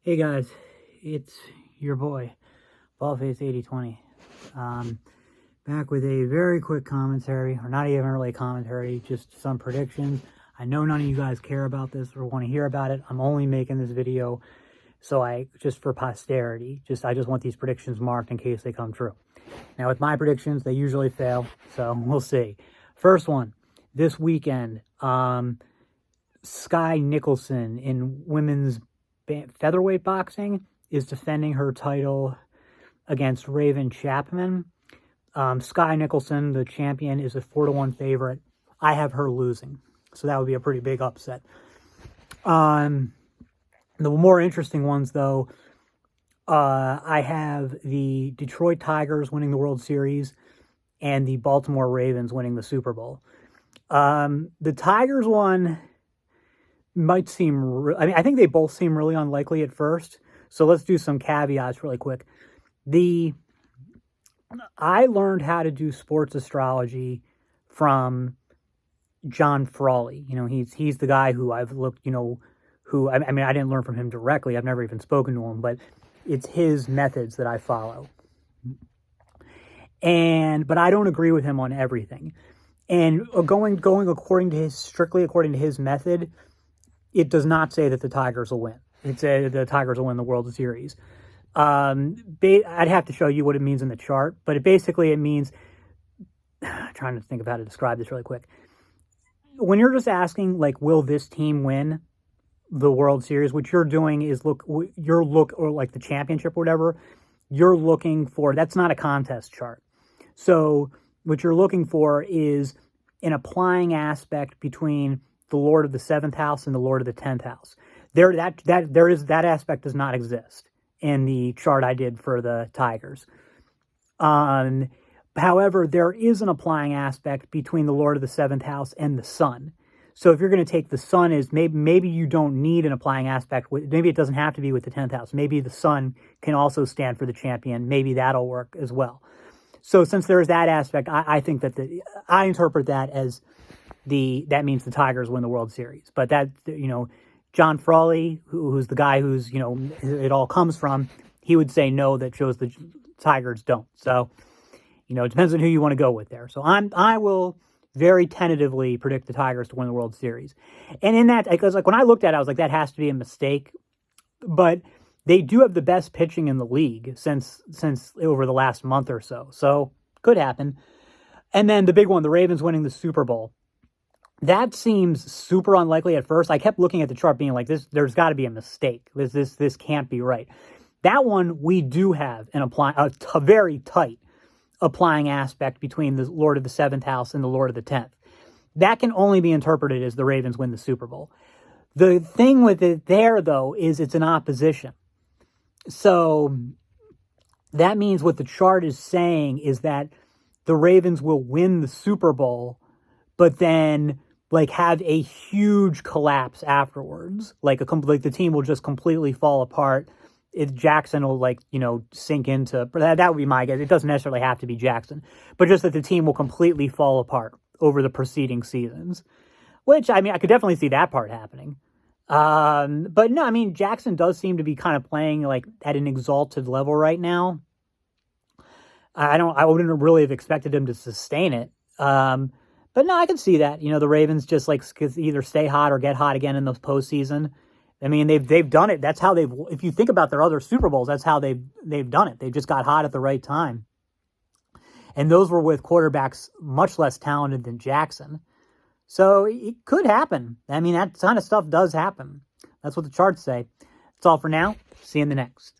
Hey guys, it's your boy, Ballface8020. Back with a very quick commentary, or not even really a commentary, just some predictions. I know none of you guys care about this or want to hear about it. I'm only making this video just for posterity. I just want these predictions marked in case they come true. Now with my predictions, they usually fail, so we'll see. First one, this weekend, Skye Nicolson in women's featherweight boxing is defending her title against Raven Chapman. Skye Nicolson, the champion, is a 4-1 favorite. I have her losing, so that would be a pretty big upset. The more interesting ones, though, I have the Detroit Tigers winning the World Series and the Baltimore Ravens winning the Super Bowl. The Tigers one might seem, I think they both seem really unlikely at first. So let's do some caveats really quick. I learned how to do sports astrology from John Frawley. You know, he's the guy who I've looked, I didn't learn from him directly. I've never even spoken to him, but it's his methods that I follow. But I don't agree with him on everything. And going strictly according to his method, it does not say that the Tigers will win. It said the Tigers will win the World Series. I'd have to show you what it means in the chart, but it means, I'm trying to think of how to describe this really quick. When you're just asking, like, will this team win the World Series, what you're doing is or like the championship or whatever, you're looking for, that's not a contest chart. So what you're looking for is an applying aspect between the Lord of the 7th house and the Lord of the 10th house. That aspect does not exist in the chart I did for the Tigers. However, there is an applying aspect between the Lord of the 7th house and the sun. So if you're going to take the sun as maybe you don't need an applying aspect. Maybe it doesn't have to be with the 10th house. Maybe the sun can also stand for the champion. Maybe that'll work as well. So since there's that aspect, I think that I interpret that as that means the Tigers win the World Series. But that, John Frawley, who's the guy who's, it all comes from, he would say no, that shows the Tigers don't. So, it depends on who you want to go with there. So I will very tentatively predict the Tigers to win the World Series. And in that, because when I looked at it, I was like, that has to be a mistake. But they do have the best pitching in the league since over the last month or so. So could happen. And then the big one, the Ravens winning the Super Bowl. That seems super unlikely at first. I kept looking at the chart being like, there's got to be a mistake. This can't be right. That one, we do have a very tight applying aspect between the Lord of the 7th house and the Lord of the 10th. That can only be interpreted as the Ravens win the Super Bowl. The thing with it there, though, is it's an opposition. So that means what the chart is saying is that the Ravens will win the Super Bowl, but then have a huge collapse afterwards. The team will just completely fall apart. Jackson will sink into, that would be my guess. It doesn't necessarily have to be Jackson, but just that the team will completely fall apart over the preceding seasons, which, I could definitely see that part happening. But no, Jackson does seem to be kind of playing at an exalted level right now. I wouldn't really have expected him to sustain it. But no, I can see that. The Ravens just either stay hot or get hot again in the postseason. They've done it. That's how if you think about their other Super Bowls, that's how they've done it. They just got hot at the right time. And those were with quarterbacks much less talented than Jackson. So it could happen. That kind of stuff does happen. That's what the charts say. That's all for now. See you in the next.